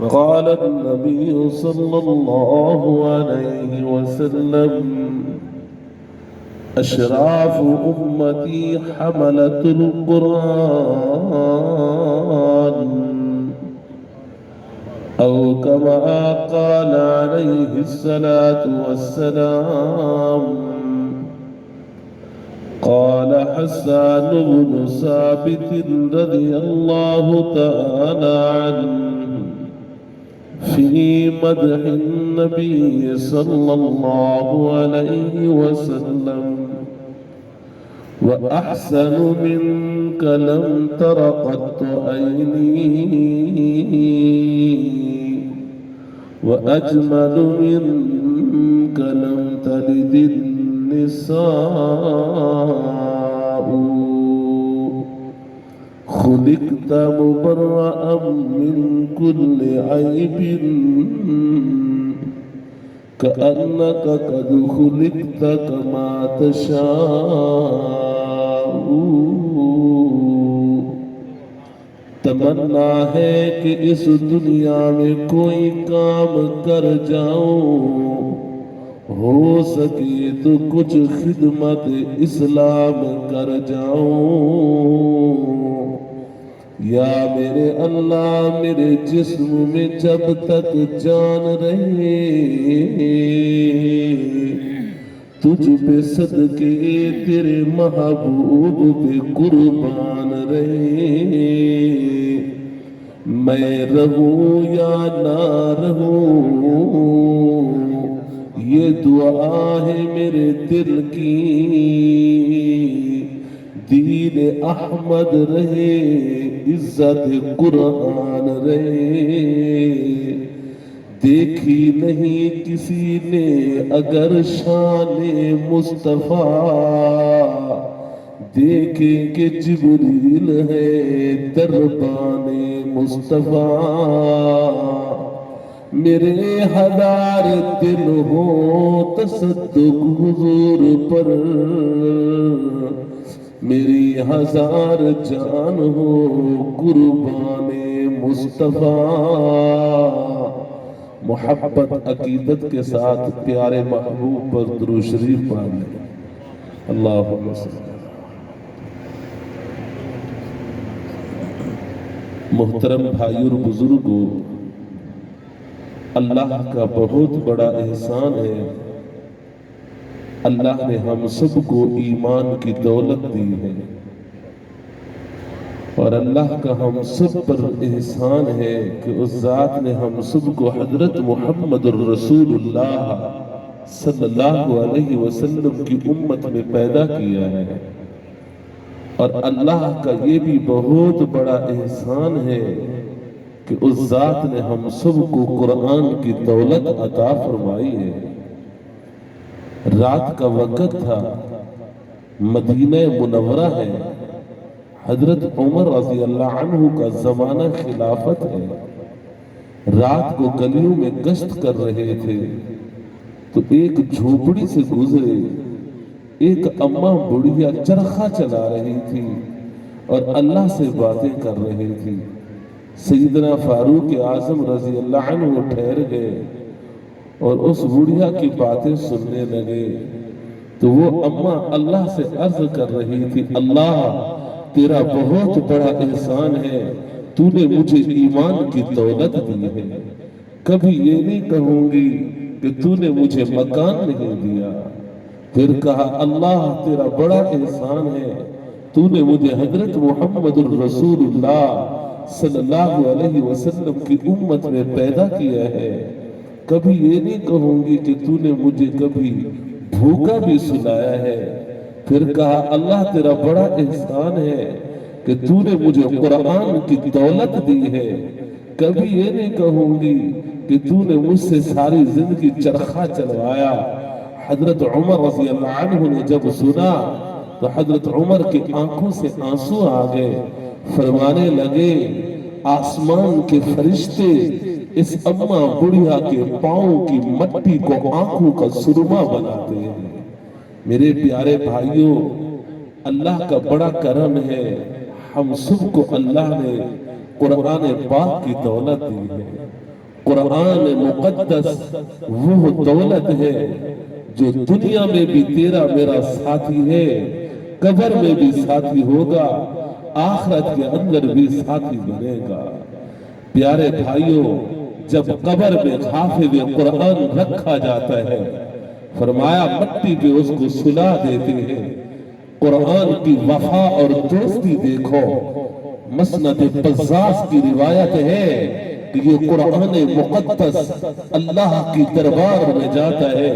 قال النبي صلى الله عليه وسلم أشراف أمتي حملة القرآن أو كما قال عليه الصلاة والسلام. قال حسان بن ثابت رضي الله تعالى عنه في مدح النبي صلى الله عليه وسلم: وأحسن منك لم تر قط عيني، وأجمل منك لم تلد النساء، خلقت مبرأ من كل عيب كأنك قد خلقت كما تشاء. تمنا ہے کہ اس دنیا میں کوئی کام کر جاؤں، ہو سکے تو کچھ خدمت اسلام کر جاؤں. یا میرے اللہ میرے جسم میں جب تک جان رہے، تجھ پہ صدقے تیرے محبوب پہ قربان رہے. میں رہوں یا نہ رہوں، یہ دعا ہے میرے دل کی. دین احمد رہے، عزت قرآن رہے. دیکھی نہیں کسی نے اگر شان مصطفیٰ، دیکھیں کہ جبریل ہے دربان مصطفیٰ. میرے ہزار دل ہو تصدق حضور پر، میری ہزار جان ہو قربان مصطفیٰ. محبت عقیدت کے ساتھ پیارے محبوب پر درود شریف پڑھ لیں. اللہم صل. محترم بھائی اور بزرگوں، اللہ کا بہت بڑا احسان ہے. اللہ نے ہم سب کو ایمان کی دولت دی ہے، اور اللہ کا ہم سب پر احسان ہے کہ اس ذات نے ہم سب کو حضرت محمد الرسول اللہ صلی اللہ علیہ وسلم کی امت میں پیدا کیا ہے. اور اللہ کا یہ بھی بہت بڑا احسان ہے کہ اس ذات نے ہم سب کو قرآن کی دولت عطا فرمائی ہے. رات کا وقت تھا، مدینہ منورہ ہے، حضرت عمر رضی اللہ عنہ کا زمانہ خلافت ہے. رات کو گلیوں میں گشت کر رہے تھے تو ایک جھوپڑی سے گزرے. ایک اماں بڑھیا چرخہ چلا رہی تھی اور اللہ سے باتیں کر رہی تھی. سیدنا فاروق اعظم رضی اللہ عنہ ٹھہر گئے اور اس بڑھیا کی باتیں سننے لگے. تو وہ اماں اللہ سے عرض کر رہی تھی: اللہ تیرا بہت بڑا احسان ہے، تو نے مجھے ایمان کی دولت دی ہے. کبھی یہ نہیں کہوں گی کہ تو نے مجھے مکان نہیں دیا. پھر کہا: اللہ تیرا بڑا احسان ہے، تو نے مجھے حضرت محمد الرسول اللہ صلی اللہ علیہ وسلم کی امت میں پیدا کیا ہے. کبھی یہ نہیں کہوں گی کہ تو نے مجھے کبھی بھوکا بھی سلایا ہے. پھر کہا: اللہ تیرا بڑا احسان ہے کہ تو نے مجھے قرآن کی دولت دی ہے. کبھی یہ نہیں کہوں گی کہ تو نے مجھ سے ساری زندگی چرخہ چلوایا. حضرت عمر رضی اللہ عنہ نے جب سنا تو حضرت عمر کی آنکھوں سے آنسو آ گئے. فرمانے لگے: آسمان کے فرشتے اس اماں بڑھیا کے پاؤں کی مٹی کو آنکھوں کا سرما بناتے ہیں. میرے پیارے بھائیوں، اللہ کا بڑا کرم ہے، ہم سب کو اللہ نے قرآن پاک کی دولت دی ہے. قرآن مقدس وہ دولت ہے جو دنیا میں بھی تیرا میرا ساتھی ہے، قبر میں بھی ساتھی ہوگا، آخرت کے اندر بھی ساتھی بنے گا۔ پیارے بھائیوں، جب قبر میں حافظ قرآن رکھا جاتا ہے، فرمایا مٹی پہ اس کو سلا دیتے ہیں۔ قرآن کی وفا اور دوستی دیکھو، مسند بزاز کی روایت ہے کہ یہ قرآن مقدس اللہ کی دربار میں جاتا ہے،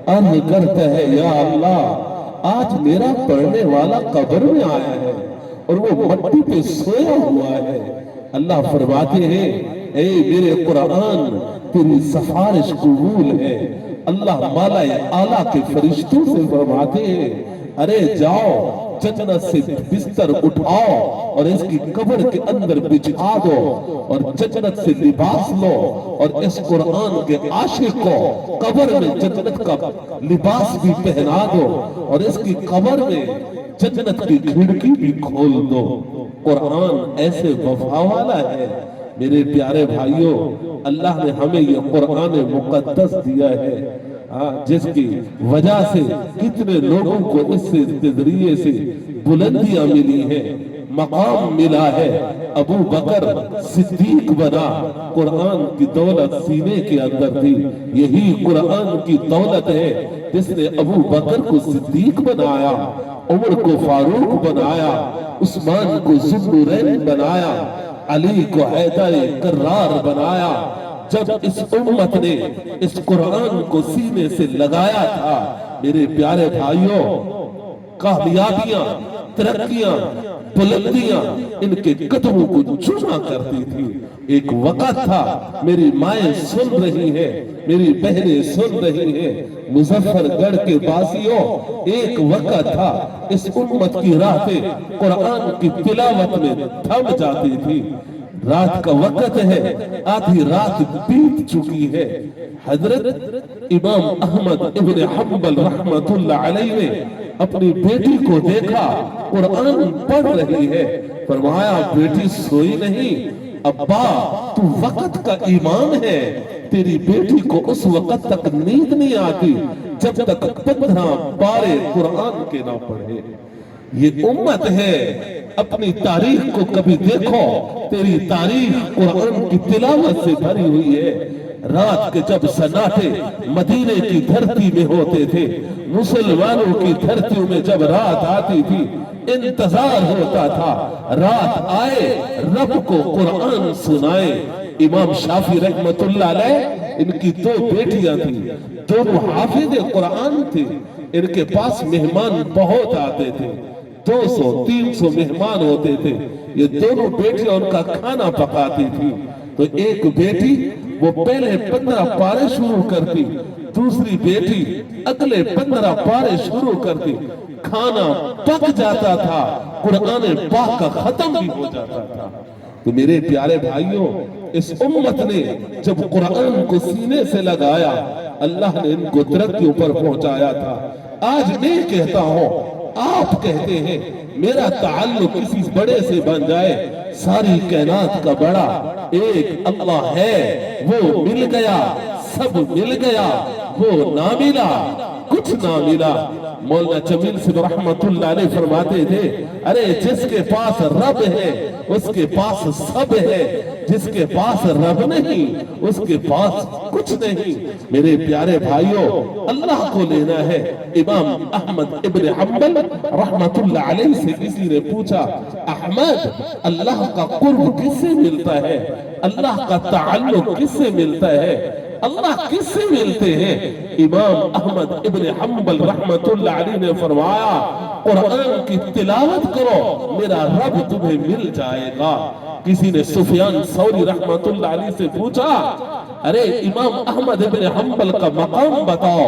عرض کرتا ہے یا اللہ آج میرا پڑھنے والا قبر میں آیا ہے اور وہ مٹی پہ سویا ہوا ہے۔ اللہ فرماتے ہیں اے میرے قرآن تیری سفارش قبول ہے۔ اللہ مالائے اعلیٰ کے فرشتوں سے فرماتے ہیں ارے جاؤ جنت سے بستر اٹھاؤ اور اس کی قبر کے اندر بچھا دو اور جنت سے لباس لو اور اس قرآن کے عاشق کو قبر میں جنت کا لباس بھی پہنا دو اور اس کی قبر میں جنت کی کھڑکی بھی کھول دو۔ قرآن ایسے وفا والا ہے میرے پیارے بھائیوں، اللہ نے ہمیں یہ قرآن مقدس دیا ہے جس کی وجہ سے کتنے لوگوں کو اس سے ذریعے سے بلندیاں ملی ہیں، مقام ملا ہے۔ ابو بکر صدیق بنا، قرآن کی دولت سینے کے اندر تھی۔ یہی قرآن کی دولت ہے جس نے ابو بکر کو صدیق بنایا، عمر کو فاروق بنایا، عثمان کو ذوالنورین بنایا، علی کو حیدر کرار بنایا۔ جب اس امت نے اس قرآن کو سینے سے لگایا تھا میرے پیارے بھائیوں، کامیابیاں، ترقیاں، بلندیاں ان کے قدموں کو چوما کرتی تھی۔ ایک وقت تھا، میری مائیں سن رہی ہیں، میری بہنیں سن رہی ہیں، مظفر گڑھ کے باسیوں، ایک وقت تھا اس امت کی راہیں قرآن کی تلاوت میں تھم جاتی تھی۔ رات کا وقت ہے، آدھی رات بیت چکی ہے۔ حضرت امام احمد ابن حنبل رحمت اللہ علیہ نے اپنی بیٹی کو دیکھا قرآن پڑھ رہی ہے، فرمایا بیٹی سوئی نہیں؟ ابا تو وقت کا ایمان ہے، تیری بیٹی کو اس وقت تک نیند نہیں آتی جب تک 15 پارے قرآن کے نہ پڑھے۔ یہ امت ہے، اپنی تاریخ کو کبھی دیکھو، تیری تاریخ قرآن کی تلاوت سے بھری ہوئی ہے۔ رات کے جب سناٹے مدینے کی دھرتی میں ہوتے تھے، مسلمانوں کی دھرتیوں میں جب رات آتی تھی، انتظار ہوتا تھا رات آئے رب کو قرآن سنائے۔ امام شافعی رحمت اللہ علیہ، ان کی 2 بیٹیاں تھیں، دونوں حافظ قرآن تھے، ان کے پاس مہمان بہت آتے تھے، 200-300 مہمان ہوتے تھے، یہ دونوں بیٹیاں ان کا کھانا پکاتی تھی۔ تو ایک بیٹی وہ پہلے 15 پارے شروع کرتی، دوسری بیٹی اگلے 15 پارے شروع کرتی، کھانا پک جاتا تھا، قرآن پاک کا ختم بھی ہو جاتا تھا۔ تو میرے پیارے بھائیوں، اس امت نے جب قرآن کو سینے سے لگایا، اللہ نے ان کو ترقیوں پر پہنچایا تھا۔ آج میں کہتا ہوں، آپ کہتے ہیں میرا تعلق کسی بڑے سے بن جائے، ساری کائنات کا بڑا ایک اللہ ہے، وہ مل گیا، سب مل گیا، وہ نہ ملا کچھ نہ ملا۔ مولانا جمیل صاحب رحمت اللہ علیہ فرماتے تھے ارے جس کے پاس رب ہے اس کے پاس سب ہے، جس کے پاس رب نہیں اس کے پاس کچھ نہیں۔ میرے پیارے بھائیوں، اللہ کو لینا ہے۔ امام احمد ابن حنبل رحمت اللہ علیہ سے کسی نے پوچھا احمد اللہ کا قرب کس سے ملتا ہے، اللہ کا تعلق کس سے ملتا ہے، اللہ کس سے ملتے ہیں؟ امام احمد ابن حنبل رحمت اللہ علیہ نے فرمایا قرآن کی تلاوت کرو میرا رب تمہیں مل جائے گا۔ کسی نے سفیان ثوری رحمت اللہ علیہ سے پوچھا ارے امام احمد ابن حنبل کا مقام بتاؤ۔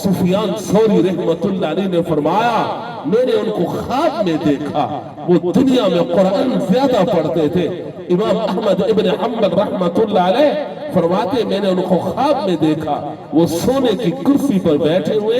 سفیان ثوری رحمت اللہ علیہ نے فرمایا میں نے ان کو خواب میں دیکھا، وہ دنیا میں قرآن زیادہ پڑھتے تھے۔ امام احمد ابن حنبل رحمت اللہ علیہ فرماتے میں نے ان کو خواب میں دیکھا، وہ سونے کی کرسی پر بیٹھے ہوئے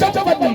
55